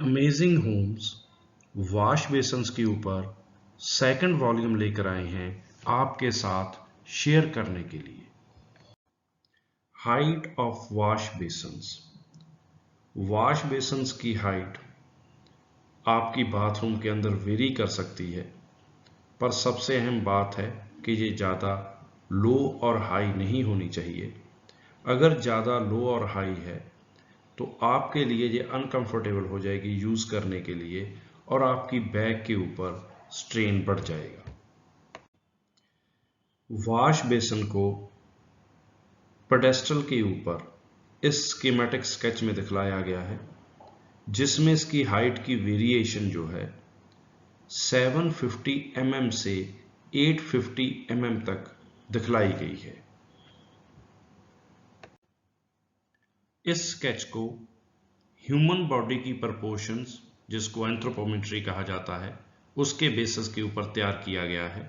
Amazing Holmes wash बेसन्स के ऊपर second volume लेकर आए हैं आपके साथ शेयर करने के लिए। Height of wash basins. Wash basins की हाइट आपकी बाथरूम के अंदर वेरी कर सकती है, पर सबसे अहम बात है कि ये ज़्यादा लो और हाई नहीं होनी चाहिए। अगर ज़्यादा लो और हाई है तो आपके लिए ये अनकंफर्टेबल हो जाएगी यूज़ करने के लिए और आपकी बैग के ऊपर स्ट्रेन बढ़ जाएगा। वॉश बेसिन को पेडेस्टल के ऊपर इस स्कीमेटिक स्केच में दिखलाया गया है, जिसमें इसकी हाइट की वेरिएशन जो है 750 mm से 850 mm तक दिखलाई गई है। इस स्केच को ह्यूमन बॉडी की प्रोपोर्शंस, जिसको एंथ्रोपोमेट्री कहा जाता है, उसके बेसिस के ऊपर तैयार किया गया है।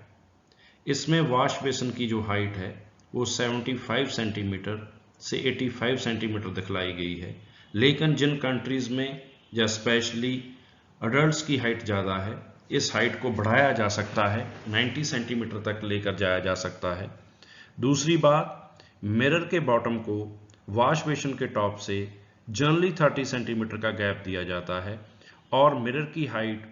इसमें वॉश बेसिन की जो हाइट है वो 75 सेंटीमीटर से 85 सेंटीमीटर दिखलाई गई है, लेकिन जिन कंट्रीज़ में या स्पेशली अडल्ट्स की हाइट ज़्यादा है, इस हाइट को बढ़ाया जा सकता है, 90 सेंटीमीटर तक लेकर जाया जा सकता है। दूसरी बात, मिरर के बॉटम को वॉश बेसिन के टॉप से जनरली 30 सेंटीमीटर का गैप दिया जाता है और मिरर की हाइट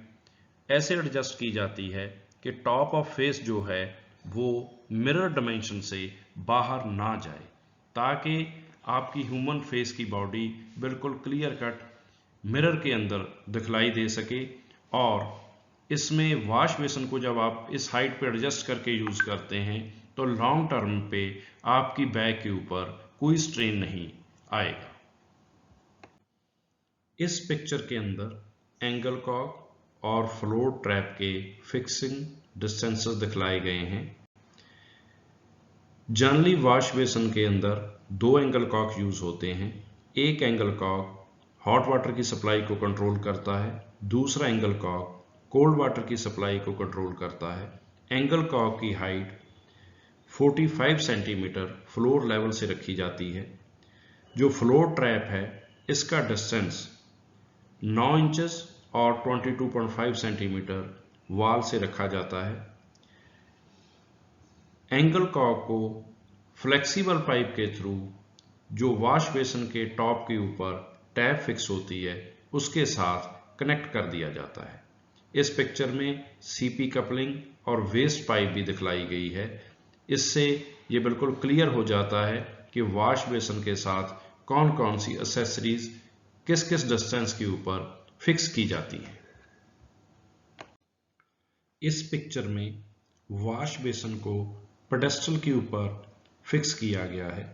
ऐसे एडजस्ट की जाती है कि टॉप ऑफ फेस जो है वो मिरर डायमेंशन से बाहर ना जाए, ताकि आपकी ह्यूमन फेस की बॉडी बिल्कुल क्लियर कट मिरर के अंदर दिखलाई दे सके। और इसमें वॉश बेसिन को जब आप इस हाइट पे एडजस्ट करके यूज करते हैं तो लॉन्ग टर्म पे आपकी बैग के ऊपर कोई स्ट्रेन नहीं आएगा। इस पिक्चर के अंदर एंगल कॉक और फ्लोर ट्रैप के फिक्सिंग डिस्टेंसेस दिखलाए गए हैं। जनरली वॉश बेसिन के अंदर दो एंगल कॉक यूज होते हैं। एक एंगल कॉक हॉट वाटर की सप्लाई को कंट्रोल करता है, दूसरा एंगल कॉक कोल्ड वाटर की सप्लाई को कंट्रोल करता है। एंगल कॉक की हाइट 45 सेंटीमीटर फ्लोर लेवल से रखी जाती है। जो फ्लोर ट्रैप है इसका डिस्टेंस 9 इंचेस और 22.5 सेंटीमीटर वॉल से रखा जाता है। एंगल कॉक को फ्लेक्सिबल पाइप के थ्रू जो वॉश बेसिन के टॉप के ऊपर टैप फिक्स होती है उसके साथ कनेक्ट कर दिया जाता है। इस पिक्चर में सीपी कपलिंग और वेस्ट पाइप भी दिखलाई गई है। इससे ये बिल्कुल क्लियर हो जाता है कि वॉश बेसिन के साथ कौन कौन सी एक्सेसरीज किस किस डिस्टेंस के ऊपर फिक्स की जाती है। इस पिक्चर में वॉश बेसिन को पेडेस्टल के ऊपर फिक्स किया गया है,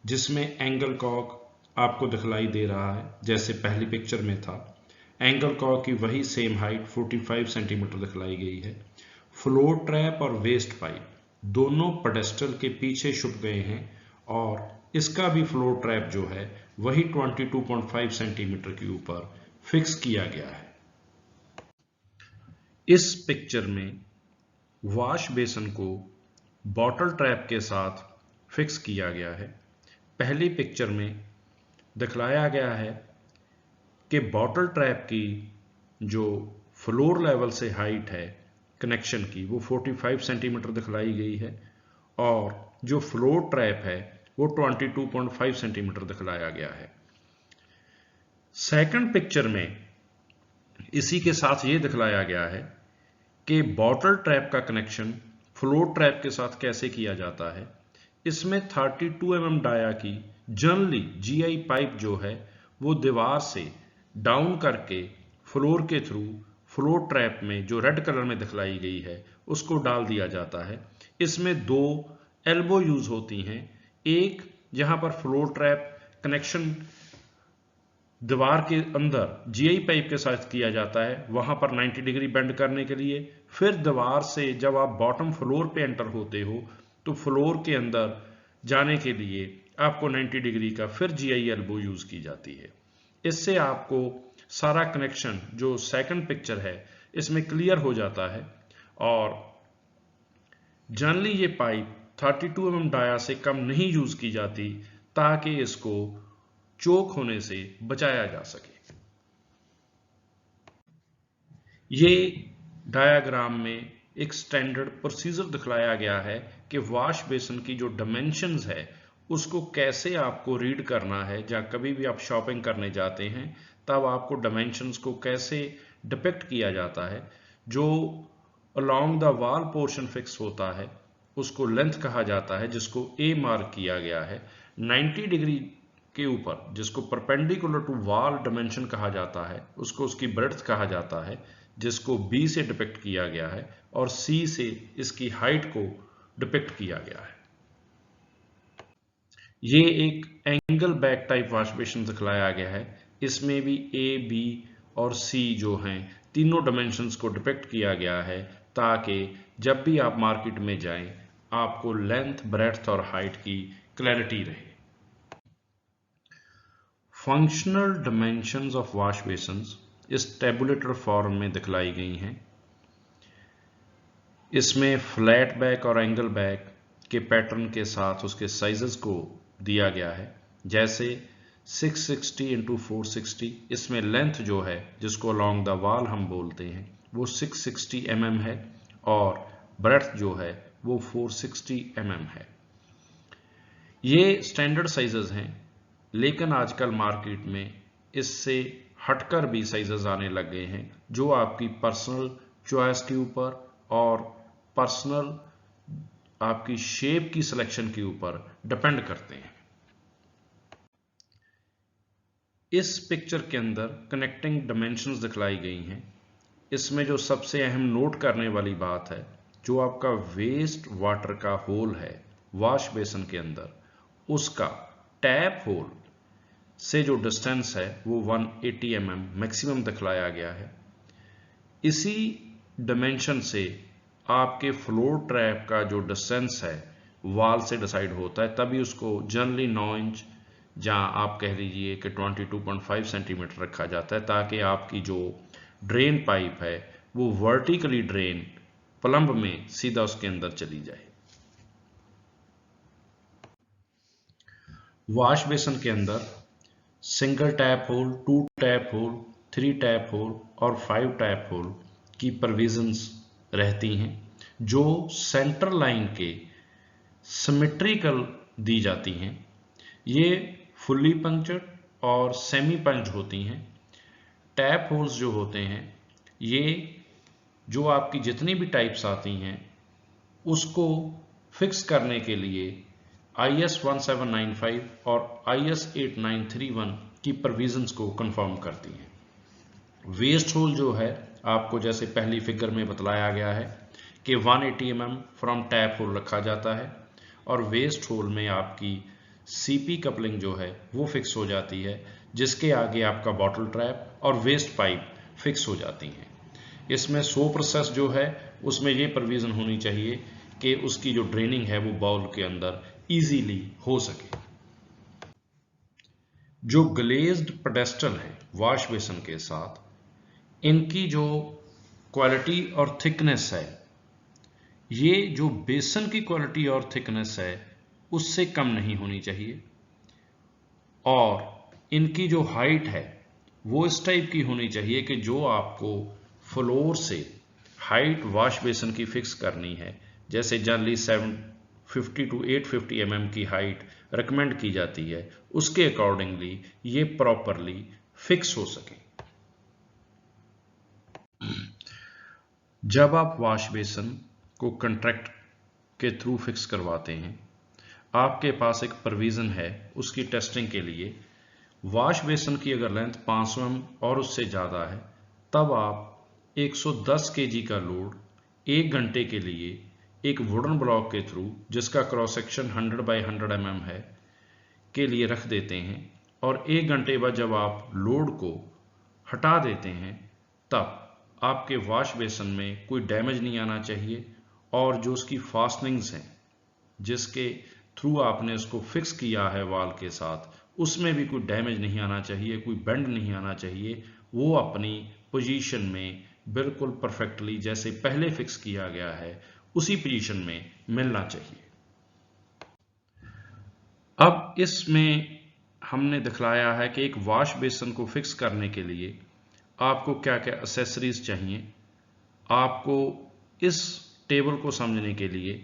जिसमें एंगल कॉक आपको दिखलाई दे रहा है जैसे पहली पिक्चर में था। एंगल कॉक की वही सेम हाइट 45 सेंटीमीटर दिखलाई गई है। फ्लोर ट्रैप और वेस्ट पाइप दोनों पेडेस्टल के पीछे छुप गए हैं और इसका भी फ्लोर ट्रैप जो है वही 22.5 सेंटीमीटर के ऊपर फिक्स किया गया है। इस पिक्चर में वॉश बेसिन को बॉटल ट्रैप के साथ फिक्स किया गया है। पहली पिक्चर में दिखलाया गया है कि बॉटल ट्रैप की जो फ्लोर लेवल से हाइट है कनेक्शन की वो 45 सेंटीमीटर दिखलाई गई है और जो फ्लोर ट्रैप है वो 22.5 सेंटीमीटर दिखलाया गया है। सेकंड पिक्चर में इसी के साथ ये दिखलाया गया है कि बॉटल ट्रैप का कनेक्शन फ्लोर ट्रैप के साथ कैसे किया जाता है। इसमें 32 mm डाया की जनरली जीआई पाइप जो है वो दीवार से डाउन करके फ्लोर के थ्रू फ्लोर ट्रैप में जो रेड कलर में दिखलाई गई है उसको डाल दिया जाता है। इसमें दो एल्बो यूज होती हैं, एक जहां पर फ्लोर ट्रैप कनेक्शन दीवार के अंदर जीआई पाइप के साथ किया जाता है, वहां पर 90 डिग्री बेंड करने के लिए। फिर दीवार से जब आप बॉटम फ्लोर पे एंटर होते हो तो फ्लोर के अंदर जाने के लिए आपको 90 डिग्री का फिर जीआई एल्बो यूज की जाती है। इससे आपको सारा कनेक्शन जो सेकंड पिक्चर है इसमें क्लियर हो जाता है। और जनरली ये पाइप 32 mm डाया से कम नहीं यूज की जाती ताकि इसको चोक होने से बचाया जा सके। ये डायग्राम में एक स्टैंडर्ड प्रोसीजर दिखलाया गया है कि वॉश बेसिन की जो डायमेंशंस है उसको कैसे आपको रीड करना है। जहाँ कभी भी आप शॉपिंग करने जाते हैं तब आपको डायमेंशंस को कैसे डिपिक्ट किया जाता है। जो along the wall portion fix होता है उसको लेंथ कहा जाता है, जिसको ए मार्क किया गया है। 90 डिग्री के ऊपर जिसको परपेंडिकुलर टू वॉल डायमेंशन कहा जाता है उसको उसकी ब्रेड्थ कहा जाता है, जिसको बी से डिपिक्ट किया गया है, और सी से इसकी हाइट को डिपिक्ट किया गया है। ये एक angle back type wash basin दिखलाया गया है। इसमें भी ए, बी और सी जो हैं तीनों डायमेंशंस को डिपिक्ट किया गया है, ताकि जब भी आप मार्केट में जाएं आपको लेंथ, ब्रेड्थ और हाइट की क्लैरिटी रहे। Functional dimensions of wash basins इस टेबुलेटर फॉर्म में दिखलाई गई हैं। इसमें फ्लैट बैक और एंगल बैक के पैटर्न के साथ उसके साइजेस को दिया गया है। जैसे 660 इंटू 460, इसमें लेंथ जो है जिसको अलोंग द वॉल हम बोलते हैं वो 660 mm है, और ब्रेड्थ जो है वो 460 mm है। ये स्टैंडर्ड साइजेस हैं, लेकिन आजकल मार्केट में इससे हटकर भी साइजेस आने लग गए हैं जो आपकी पर्सनल चॉइस के ऊपर और पर्सनल आपकी शेप की सिलेक्शन के ऊपर डिपेंड करते हैं। इस पिक्चर के अंदर कनेक्टिंग डायमेंशंस दिखलाई गई हैं। इसमें जो सबसे अहम नोट करने वाली बात है, जो आपका वेस्ट वाटर का होल है वॉश बेसिन के अंदर, उसका टैप होल से जो डिस्टेंस है वो 180 mm मैक्सिमम दिखलाया गया है। इसी डायमेंशन से आपके फ्लोर ट्रैप का जो डिस्टेंस है वॉल से डिसाइड होता है, तभी उसको जनरली 9 इंच जहां आप कह लीजिए कि 22.5 सेंटीमीटर रखा जाता है, ताकि आपकी जो ड्रेन पाइप है वो वर्टिकली ड्रेन प्लम्ब में सीधा उसके अंदर चली जाए। वॉश बेसिन के अंदर single tap hole, 2 tap hole, 3 tap hole और 5 टैप होल की प्रोविजंस रहती हैं, जो सेंटर लाइन के सिमेट्रिकल दी जाती हैं। ये फुल्ली पंक्चर्ड और सेमी पंच्ड होती हैं। टैप होल्स जो होते हैं ये जो आपकी जितनी भी टाइप्स आती हैं उसको फिक्स करने के लिए IS 1795 और IS 8931 की प्रोविजंस को कंफर्म करती हैं। वेस्ट होल जो है आपको जैसे पहली फिगर में बतलाया गया है कि 180 mm फ्रॉम टैप होल रखा जाता है, और वेस्ट होल में आपकी CP कपलिंग जो है वो फिक्स हो जाती है, जिसके आगे आपका बॉटल ट्रैप और वेस्ट पाइप फिक्स हो जाती हैं। इसमें 100% जो है उसमें ये प्रोविजन होनी चाहिए कि उसकी जो ड्रेनिंग है वो बाउल के अंदर इजीली हो सके। जो ग्लेज्ड पेडेस्टल है वॉश बेसिन के साथ, इनकी जो क्वालिटी और थिकनेस है, ये जो बेसन की क्वालिटी और थिकनेस है उससे कम नहीं होनी चाहिए, और इनकी जो हाइट है वो इस टाइप की होनी चाहिए कि जो आपको फ्लोर से हाइट वॉश बेसिन की फिक्स करनी है, जैसे जनरली 750 to 850 mm की हाइट रिकमेंड की जाती है, उसके अकॉर्डिंगली ये प्रॉपरली फिक्स हो सके। जब आप वॉश बेसिन को कंट्रैक्ट के थ्रू फिक्स करवाते हैं, आपके पास एक प्रोविजन है उसकी टेस्टिंग के लिए। वॉश बेसिन की अगर लेंथ 500 mm और उससे ज़्यादा है, तब आप 110 kg का लोड 1 घंटे के लिए एक वुडन ब्लॉक के थ्रू, जिसका क्रॉस सेक्शन 100 by 100 mm है, के लिए रख देते हैं, और 1 घंटे बाद जब आप लोड को हटा देते हैं तब आपके वॉश बेसिन में कोई डैमेज नहीं आना चाहिए, और जो उसकी फास्टनिंग्स हैं जिसके थ्रू आपने उसको फिक्स किया है वॉल के साथ, उसमें भी कोई डैमेज नहीं आना चाहिए, कोई बेंड नहीं आना चाहिए। वो अपनी पोजीशन में बिल्कुल परफेक्टली जैसे पहले फिक्स किया गया है उसी पोजीशन में मिलना चाहिए। अब इसमें हमने दिखलाया है कि एक वॉश बेसिन को फिक्स करने के लिए आपको क्या क्या एक्सेसरीज चाहिए। आपको इस टेबल को समझने के लिए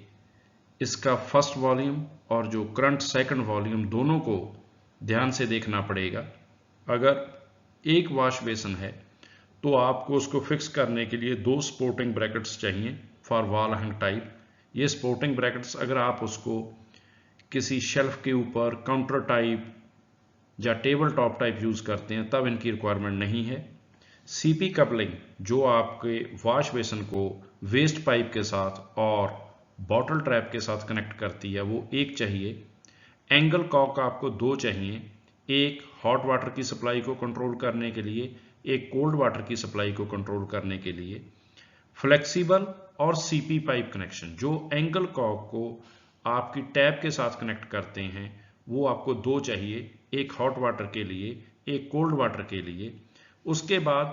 इसका फर्स्ट वॉल्यूम और जो करंट सेकंड वॉल्यूम दोनों को ध्यान से देखना पड़ेगा। अगर एक वॉश बेसिन है तो आपको उसको फिक्स करने के लिए 2 सपोर्टिंग ब्रैकेट्स चाहिए फॉर वॉल हैंग टाइप। ये सपोर्टिंग ब्रैकेट्स अगर आप उसको किसी शेल्फ के ऊपर काउंटर टाइप या टेबल टॉप टाइप यूज करते हैं तब इनकी रिक्वायरमेंट नहीं है। सीपी कपलिंग जो आपके वॉश बेसिन को वेस्ट पाइप के साथ और बॉटल ट्रैप के साथ कनेक्ट करती है वो एक चाहिए। एंगल कॉक आपको 2 चाहिए, एक हॉट वाटर की सप्लाई को कंट्रोल करने के लिए, एक कोल्ड वाटर की सप्लाई को कंट्रोल करने के लिए। फ्लेक्सिबल और सीपी पाइप कनेक्शन जो एंगल कॉक को आपकी टैप के साथ कनेक्ट करते हैं वो आपको 2 चाहिए, एक हॉट वाटर के लिए, एक कोल्ड वाटर के लिए। उसके बाद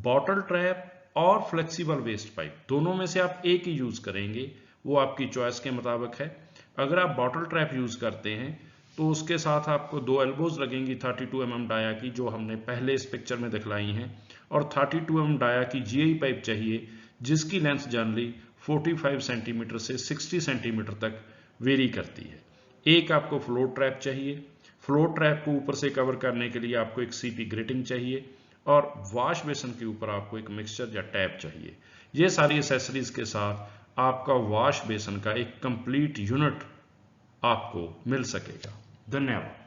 बॉटल ट्रैप और फ्लेक्सिबल वेस्ट पाइप दोनों में से आप एक ही यूज करेंगे, वो आपकी चॉइस के मुताबिक है। अगर आप बॉटल ट्रैप यूज करते हैं तो उसके साथ आपको 2 एल्बोज लगेंगी 32 mm डाया की जो हमने पहले इस पिक्चर में दिखलाई हैं, और 32 mm डाया की जीआई पाइप चाहिए जिसकी लेंथ जनरली 45 सेंटीमीटर से 60 सेंटीमीटर तक वेरी करती है। एक आपको फ्लोर ट्रैप चाहिए, फ्लोर ट्रैप को ऊपर से कवर करने के लिए आपको एक सीपी ग्रेटिंग चाहिए, और वॉश बेसिन के ऊपर आपको एक मिक्सचर या टैप चाहिए। ये सारी एसेसरीज के साथ आपका वॉश बेसिन का एक कंप्लीट यूनिट आपको मिल सकेगा। धन्यवाद।